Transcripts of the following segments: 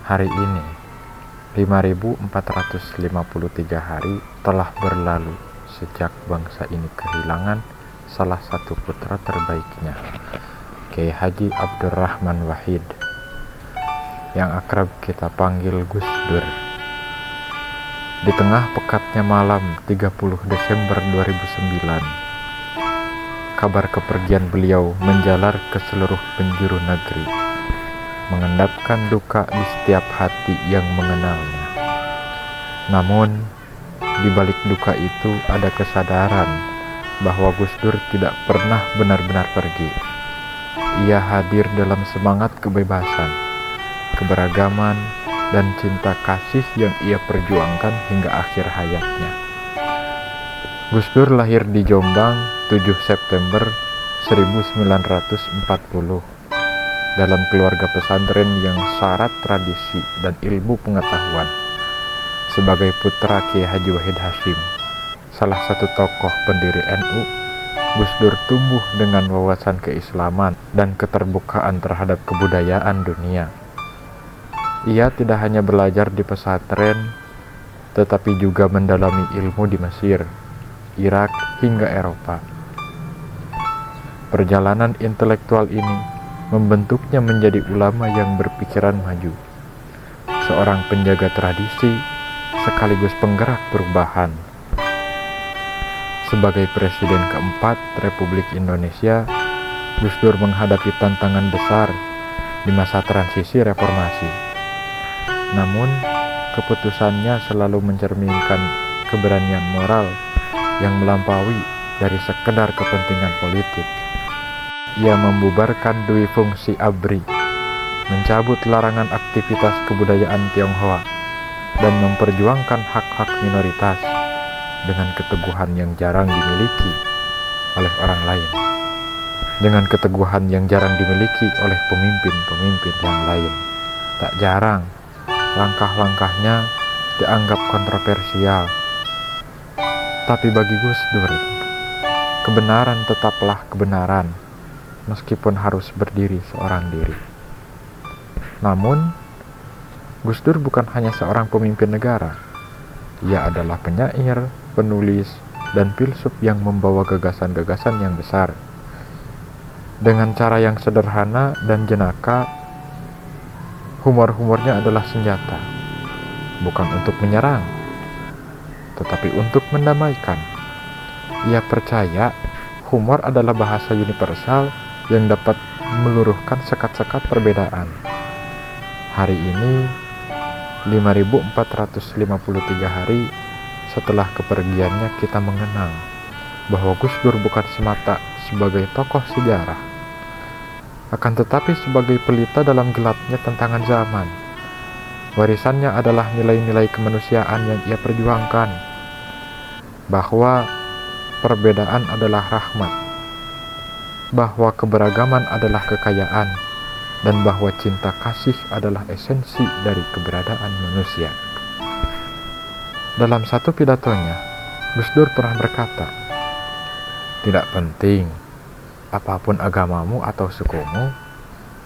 Hari ini, 5.453 hari telah berlalu sejak bangsa ini kehilangan salah satu putra terbaiknya, Kiai Haji Abdurrahman Wahid, yang akrab kita panggil Gus Dur. Di tengah pekatnya malam 30 Desember 2009, kabar kepergian beliau menjalar ke seluruh penjuru negeri, mengendapkan duka di setiap hati yang mengenalnya. Namun, di balik duka itu ada kesadaran bahwa Gus Dur tidak pernah benar-benar pergi. Ia hadir dalam semangat kebebasan, keberagaman, dan cinta kasih yang ia perjuangkan hingga akhir hayatnya. Gus Dur lahir di Jombang 7 September 1940 dalam keluarga pesantren yang syarat tradisi dan ilmu pengetahuan. Sebagai putra Kiai Haji Wahid Hasyim, salah satu tokoh pendiri NU, Gus Dur tumbuh dengan wawasan keislaman dan keterbukaan terhadap kebudayaan dunia. Ia tidak hanya belajar di pesantren, tetapi juga mendalami ilmu di Mesir, Irak, hingga Eropa. Perjalanan intelektual ini membentuknya menjadi ulama yang berpikiran maju, seorang penjaga tradisi sekaligus penggerak perubahan. Sebagai Presiden keempat Republik Indonesia, Gus Dur menghadapi tantangan besar di masa transisi reformasi. Namun, keputusannya selalu mencerminkan keberanian moral yang melampaui dari sekedar kepentingan politik. Ia membubarkan dui fungsi ABRI, mencabut larangan aktivitas kebudayaan Tionghoa, dan memperjuangkan hak-hak minoritas dengan keteguhan yang jarang dimiliki oleh orang lain. Dengan keteguhan yang jarang dimiliki oleh pemimpin-pemimpin yang lain. Tak jarang, langkah-langkahnya dianggap kontroversial. Tapi bagi Gus Dur, kebenaran tetaplah kebenaran, meskipun harus berdiri seorang diri. Namun, Gus Dur bukan hanya seorang pemimpin negara. Ia adalah penyair, penulis, dan filsuf yang membawa gagasan-gagasan yang besar. Dengan cara yang sederhana dan jenaka, humor-humornya adalah senjata, bukan untuk menyerang, tetapi untuk mendamaikan. Ia percaya humor adalah bahasa universal yang dapat meluruhkan sekat-sekat perbedaan. Hari ini, 5.453 hari setelah kepergiannya, kita mengenang bahwa Gus Dur bukan semata sebagai tokoh sejarah, akan tetapi sebagai pelita dalam gelapnya tantangan zaman. Warisannya adalah nilai-nilai kemanusiaan yang ia perjuangkan, bahwa perbedaan adalah rahmat, bahwa keberagaman adalah kekayaan, dan bahwa cinta kasih adalah esensi dari keberadaan manusia. Dalam satu pidatonya, Gus Dur pernah berkata, "Tidak penting apapun agamamu atau sukumu,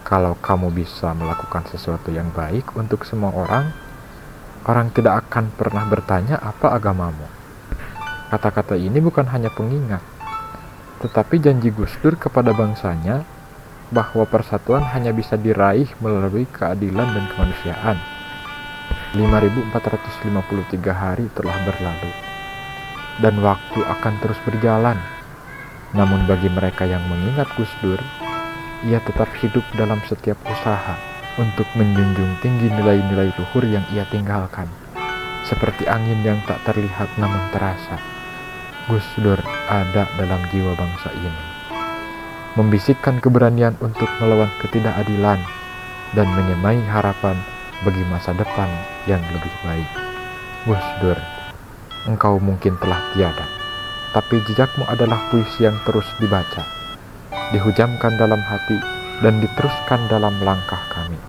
kalau kamu bisa melakukan sesuatu yang baik untuk semua orang, orang tidak akan pernah bertanya apa agamamu." Kata-kata ini bukan hanya pengingat, tetapi janji Gus Dur kepada bangsanya bahwa persatuan hanya bisa diraih melalui keadilan dan kemanusiaan. 5.453 hari telah berlalu, dan waktu akan terus berjalan. Namun bagi mereka yang mengingat Gus Dur, ia tetap hidup dalam setiap usaha untuk menjunjung tinggi nilai-nilai luhur yang ia tinggalkan. Seperti angin yang tak terlihat namun terasa, Gus Dur ada dalam jiwa bangsa ini, membisikkan keberanian untuk melawan ketidakadilan dan menyemai harapan bagi masa depan yang lebih baik. Gus Dur, engkau mungkin telah tiada, tapi jejakmu adalah puisi yang terus dibaca, dihujamkan dalam hati, dan diteruskan dalam langkah kami.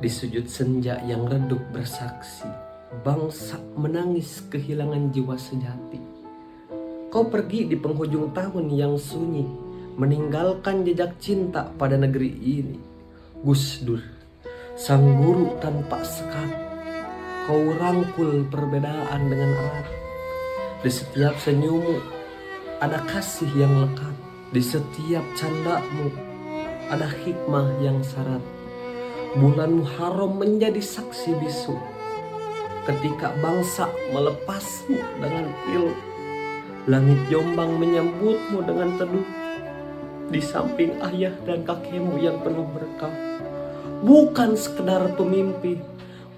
Di sujud senja yang redup bersaksi, bangsa menangis kehilangan jiwa sejati. Kau pergi di penghujung tahun yang sunyi, meninggalkan jejak cinta pada negeri ini. Gus Dur, Sang guru tanpa sekat, kau rangkul perbedaan dengan erat. Di setiap senyummu ada kasih yang lekat. Di setiap candamu ada hikmah yang syarat. Bulan Muharram menjadi saksi bisu ketika bangsa melepasmu dengan pilu. Langit Jombang menyambutmu dengan teduh di samping ayah dan kakekmu yang penuh berkah. Bukan sekedar pemimpi,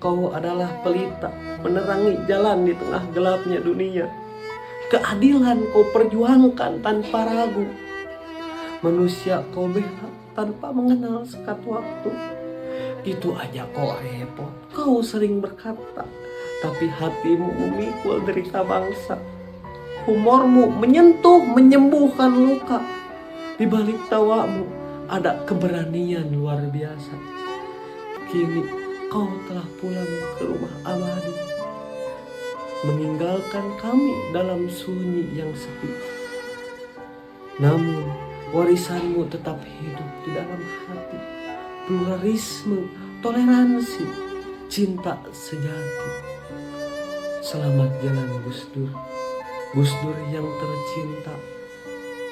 kau adalah pelita menerangi jalan di tengah gelapnya dunia. Keadilan kau perjuangkan tanpa ragu. Manusia kau bela tanpa mengenal sekat waktu. Itu aja kau repot, kau sering berkata, tapi hatimu memikul derita bangsa. Humormu menyentuh, menyembuhkan luka. Di balik tawamu ada keberanian luar biasa. Kini kau telah pulang ke rumah abadi, meninggalkan kami dalam sunyi yang sepi. Namun warisanmu tetap hidup di dalam hati. Pluralisme, toleransi, cinta sejati. Selamat jalan Gus Dur, Gus Dur yang tercinta.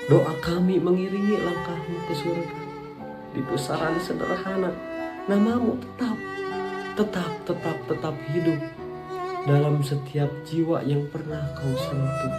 Doa kami mengiringi langkahmu ke surga. Di pusaran sederhana, namamu tetap hidup dalam setiap jiwa yang pernah kau sentuh.